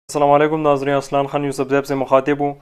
अस्सलाम वालेकुम नाज़रीन, असलान खान यूसुफ ज़ैब से मुखातिब हूँ।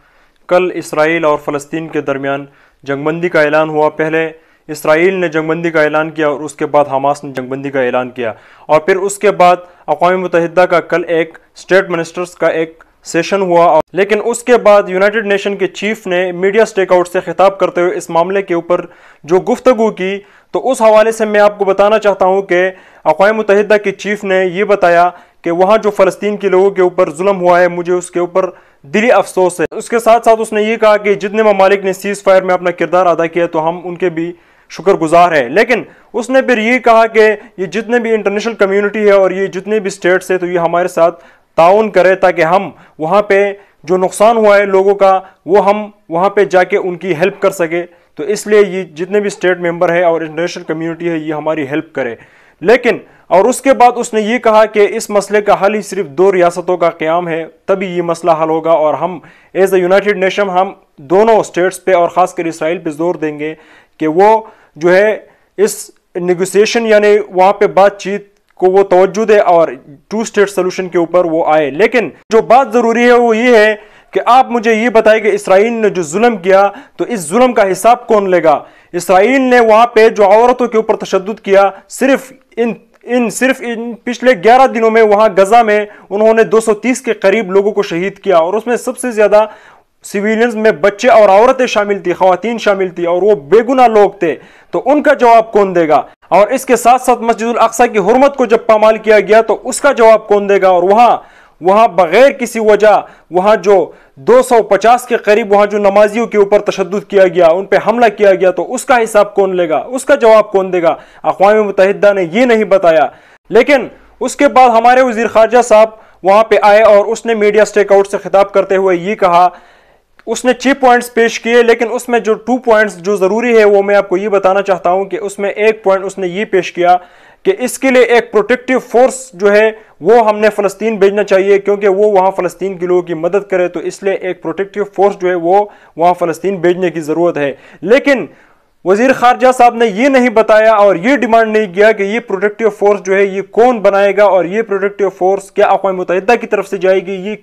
कल इसराइल और फ़लस्तीन के दरमियान जंगबंदी का ऐलान हुआ। पहले इसराइल ने जंगबंदी का ऐलान किया और उसके बाद हमास ने जंगबंदी का ऐलान किया और फिर उसके बाद अक़वाम मुत्तहिदा का कल एक स्टेट मिनिस्टर्स का एक सेशन हुआ। लेकिन उसके बाद यूनाइटेड नेशन के चीफ ने मीडिया स्टेकआउट से खिताब करते हुए इस मामले के ऊपर जो गुफ्तगू की, तो उस हवाले से मैं आपको बताना चाहता हूँ कि अक़वाम मुत्तहिदा के चीफ ने यह बताया कि वहाँ जो फ़लस्तीन के लोगों के ऊपर जुल्म हुआ है, मुझे उसके ऊपर दिली अफसोस है। उसके साथ साथ उसने ये कहा कि जितने ममालिक ने सीज़ फायर में अपना किरदार अदा किया तो हम उनके भी शुक्रगुजार हैं। लेकिन उसने फिर ये कहा कि ये जितने भी इंटरनेशनल कम्युनिटी है और ये जितने भी स्टेट्स है, तो ये हमारे साथ ताउन करे ताकि हम वहाँ पे जो नुकसान हुआ है लोगों का, वो हम वहाँ पे जाके उनकी हेल्प कर सके। तो इसलिए ये जितने भी स्टेट मेंबर है और इंटरनेशनल कम्युनिटी है, ये हमारी हेल्प करे। लेकिन और उसके बाद उसने ये कहा कि इस मसले का हल ही सिर्फ दो रियासतों का क़याम है, तभी ये मसला हल होगा और हम एज ए यूनाइटेड नेशन हम दोनों स्टेट्स पे और ख़ासकर इसराइल पे जोर देंगे कि वो जो है इस नेगोशिएशन यानी वहाँ पे बातचीत को वो तवज्जो दे और टू स्टेट सोल्यूशन के ऊपर वो आए। लेकिन जो बात ज़रूरी है वो ये है कि आप मुझे ये बताएं कि इसराइल ने जो जुल्म किया, तो इस जुल्म का हिसाब कौन लेगा? इसराइल ने वहाँ पे जो औरतों के ऊपर तशद्दुद किया, सिर्फ इन पिछले 11 दिनों में वहाँ गजा में उन्होंने 230 के करीब लोगों को शहीद किया और उसमें सबसे ज़्यादा सिविलियंस में बच्चे और औरतें शामिल थी, ख़वातीन शामिल थी और वो बेगुनाह लोग थे। तो उनका जवाब कौन देगा? और इसके साथ साथ मस्जिदुल अक्सा की हुर्मत को जब पामाल किया गया तो उसका जवाब कौन देगा? और वहाँ बगैर किसी वजह वहाँ जो 250 के करीब वहाँ जो नमाजियों के ऊपर तशद्दुद किया गया, उन पे हमला किया गया, तो उसका हिसाब कौन लेगा? उसका जवाब कौन देगा? अक़वाम मुत्तहिदा ने ये नहीं बताया। लेकिन उसके बाद हमारे वज़ीर ख़ारजा साहब वहाँ पे आए और उसने मीडिया स्टेकआउट से खिताब करते हुए ये कहा, उसने 6 पॉइंट्स पेश किए, लेकिन उसमें जो 2 पॉइंट्स जो ज़रूरी है वो मैं आपको ये बताना चाहता हूँ कि उसमें एक पॉइंट उसने ये पेश किया कि इसके लिए एक प्रोटेक्टिव फोर्स जो है वो हमने फ़लस्तीन भेजना चाहिए, क्योंकि वो वहाँ फ़लस्तीन के लोगों की मदद करे। तो इसलिए एक प्रोटेक्टिव फोर्स जो है वो वहाँ फ़लस्तीन भेजने की ज़रूरत है। लेकिन वज़ीर ख़ारजा साहब ने ये नहीं बताया और ये डिमांड नहीं किया कि ये प्रोटेक्टिव फोर्स जो है ये कौन बनाएगा और ये प्रोटेक्टिव फोर्स क्या अक़वाम मुत्तहिदा की तरफ से जाएगी, ये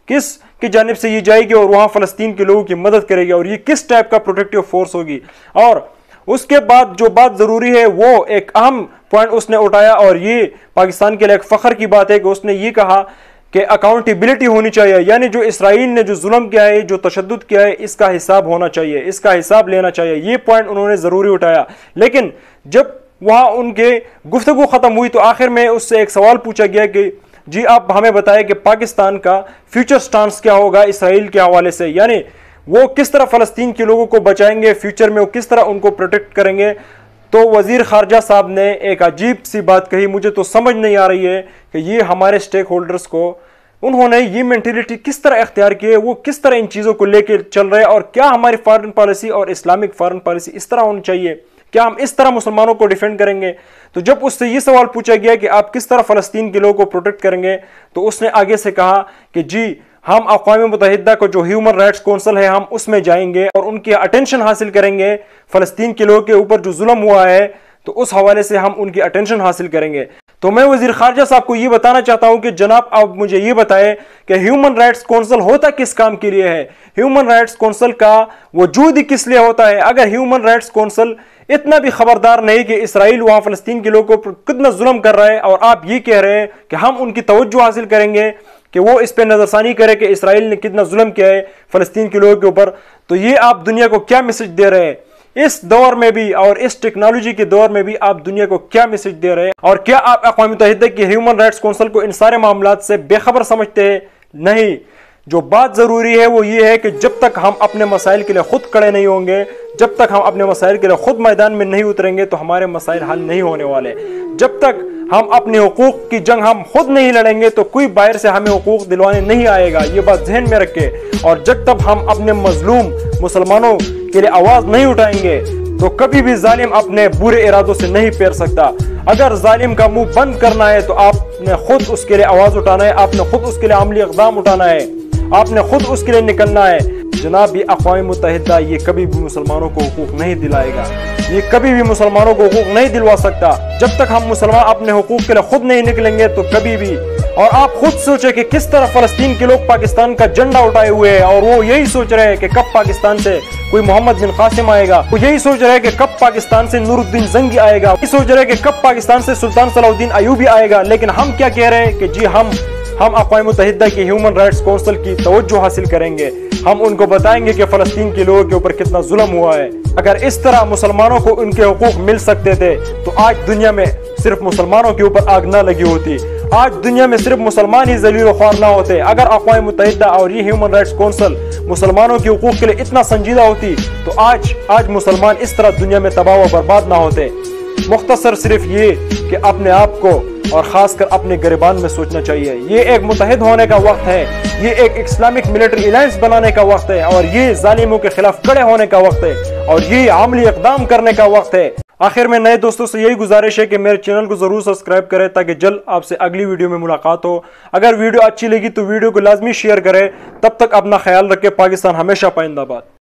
किस की जानिब से ये जाएगी और वहाँ फ़लस्तीन के लोगों की मदद करेगी और ये किस टाइप का प्रोटेक्टिव फोर्स होगी। और उसके बाद जो बात ज़रूरी है वो एक अहम पॉइंट उसने उठाया और ये पाकिस्तान के लिए एक फ़ख्र की बात है कि उसने ये कहा कि अकाउंटेबिलिटी होनी चाहिए, यानी जो इसराइल ने जो जुल्म किया है, जो तशद्दुद किया है, इसका हिसाब होना चाहिए, इसका हिसाब लेना चाहिए। ये पॉइंट उन्होंने ज़रूरी उठाया। लेकिन जब वहाँ उनके गुफ्तगू ख़त्म हुई तो आखिर में उससे एक सवाल पूछा गया कि जी आप हमें बताएं कि पाकिस्तान का फ्यूचर स्टांस क्या होगा इसराइल के हवाले से, यानी वो किस तरह फ़लस्तीन के लोगों को बचाएंगे, फ्यूचर में वो किस तरह उनको प्रोटेक्ट करेंगे। तो वज़ीर ख़ारजा साहब ने एक अजीब सी बात कही, मुझे तो समझ नहीं आ रही है कि ये हमारे स्टेक होल्डर्स को उन्होंने ये मेंटेलिटी किस तरह इख्तियार की है, वो किस तरह इन चीज़ों को लेकर चल रहे हैं और क्या हमारी फॉरेन पॉलिसी और इस्लामिक फॉरेन पॉलिसी इस तरह होनी चाहिए? क्या हम इस तरह मुसलमानों को डिफेंड करेंगे? तो जब उससे ये सवाल पूछा गया कि आप किस तरह फ़लस्तीन के लोगों को प्रोटेक्ट करेंगे, तो उसने आगे से कहा कि जी हम अक़वाम मुत्तहिदा को जो ह्यूमन राइट्स काउंसिल है हम उसमें जाएंगे और उनकी अटेंशन हासिल करेंगे। फ़लस्तीन के लोगों के ऊपर जो जुल्म हुआ है तो उस हवाले से हम उनकी अटेंशन हासिल करेंगे। तो मैं वज़ीर ख़ारजा साहब को ये बताना चाहता हूँ कि जनाब आप मुझे ये बताएं कि ह्यूमन राइट्स काउंसिल होता किस काम के लिए है? ह्यूमन राइट्स काउंसिल का वजूद ही किस लिए होता है? अगर ह्यूमन राइट्स काउंसिल इतना भी खबरदार नहीं कि इसराइल वहाँ फ़लस्तीन के लोगों को कितना जुल्म कर रहा है और आप ये कह रहे हैं कि हम उनकी तवज्जो हासिल करेंगे कि वो इस पर नज़रसानी करे कि इसराइल ने कितना जुल्म किया है फ़लस्तीन के लोगों के ऊपर, तो ये आप दुनिया को क्या मैसेज दे रहे हैं? इस दौर में भी और इस टेक्नोलॉजी के दौर में भी आप दुनिया को क्या मैसेज दे रहे हैं? और क्या आप अक़वाम मुत्तहिदा की ह्यूमन राइट्स काउंसिल को इन सारे मामलात से बेखबर समझते हैं? नहीं। जो बात ज़रूरी है वो ये है कि जब तक हम अपने मसाइल के लिए खुद खड़े नहीं होंगे, जब तक हम अपने मसाइल के लिए खुद मैदान में नहीं उतरेंगे, तो हमारे मसाइल हल नहीं होने वाले। जब तक हम अपने हुकूक की जंग हम खुद नहीं लड़ेंगे तो कोई बाहर से हमें हुकूक दिलवाने नहीं आएगा, ये बात जहन में रखें। और जब तक हम अपने मजलूम मुसलमानों के लिए आवाज़ नहीं उठाएंगे तो कभी भी जालिम अपने बुरे इरादों से नहीं पैर सकता। अगर जालिम का मुंह बंद करना है तो आपने खुद उसके लिए आवाज़ उठाना है, आपने खुद उसके लिए अमली इक़दाम उठाना है, आपने खुद उसके लिए निकलना है। जनाब, ये अक़वाम मुत्तहिदा ये कभी भी मुसलमानों को हुकूक नहीं दिलाएगा, ये कभी भी मुसलमानों को हुकूक नहीं दिलवा सकता। जब तक हम मुसलमान अपने हुकूक के लिए खुद नहीं निकलेंगे तो कभी भी। और आप खुद सोचे कि किस तरह फलस्तीन के लोग पाकिस्तान का झंडा उठाए हुए हैं और वो यही सोच रहे हैं कि कब पाकिस्तान से कोई मोहम्मद बिन कासिम आएगा, वो यही सोच रहे हैं कि कब पाकिस्तान से नूरुद्दीन जंगी आएगा, यही सोच रहे हैं कि कब पाकिस्तान से सुल्तान सलाहुद्दीन अयूबी आएगा। लेकिन हम क्या कह रहे हैं कि जी हम अक़वाम मुत्तहिदा की ह्यूमन राइट्स काउंसिल की तवज्जो हासिल करेंगे। हम उनको बताएंगे कि फलस्तीन के लोगों के ऊपर कितना जुल्म हुआ है। अगर इस तरह मुसलमानों को उनके हुकूक मिल सकते थे तो आज दुनिया में सिर्फ मुसलमानों के ऊपर आग ना लगी होती, आज दुनिया में सिर्फ मुसलमान ही ज़लील ख्वार ना होते। अगर अक़वाम मुत्तहिदा और ये ह्यूमन राइट्स काउंसिल मुसलमानों के हुकूक के लिए इतना संजीदा होती तो आज मुसलमान इस तरह दुनिया में तबाह व बर्बाद ना होते। मुख्तसर सिर्फ ये कि अपने आप को और ख़ासकर अपने गिरबान में सोचना चाहिए। ये एक मुत्तहिद होने का वक्त है, ये एक इस्लामिक मिलिट्री अलायंस बनाने का वक्त है और ये जालिमों के खिलाफ खड़े होने का वक्त है और ये अमली इक़दाम करने का वक्त है। आखिर में नए दोस्तों से यही गुजारिश है कि मेरे चैनल को ज़रूर सब्सक्राइब करें ताकि जल्द आपसे अगली वीडियो में मुलाकात हो। अगर वीडियो अच्छी लगी तो वीडियो को लाजमी शेयर करें। तब तक अपना ख्याल रखें। पाकिस्तान हमेशा पाइंदाबाद।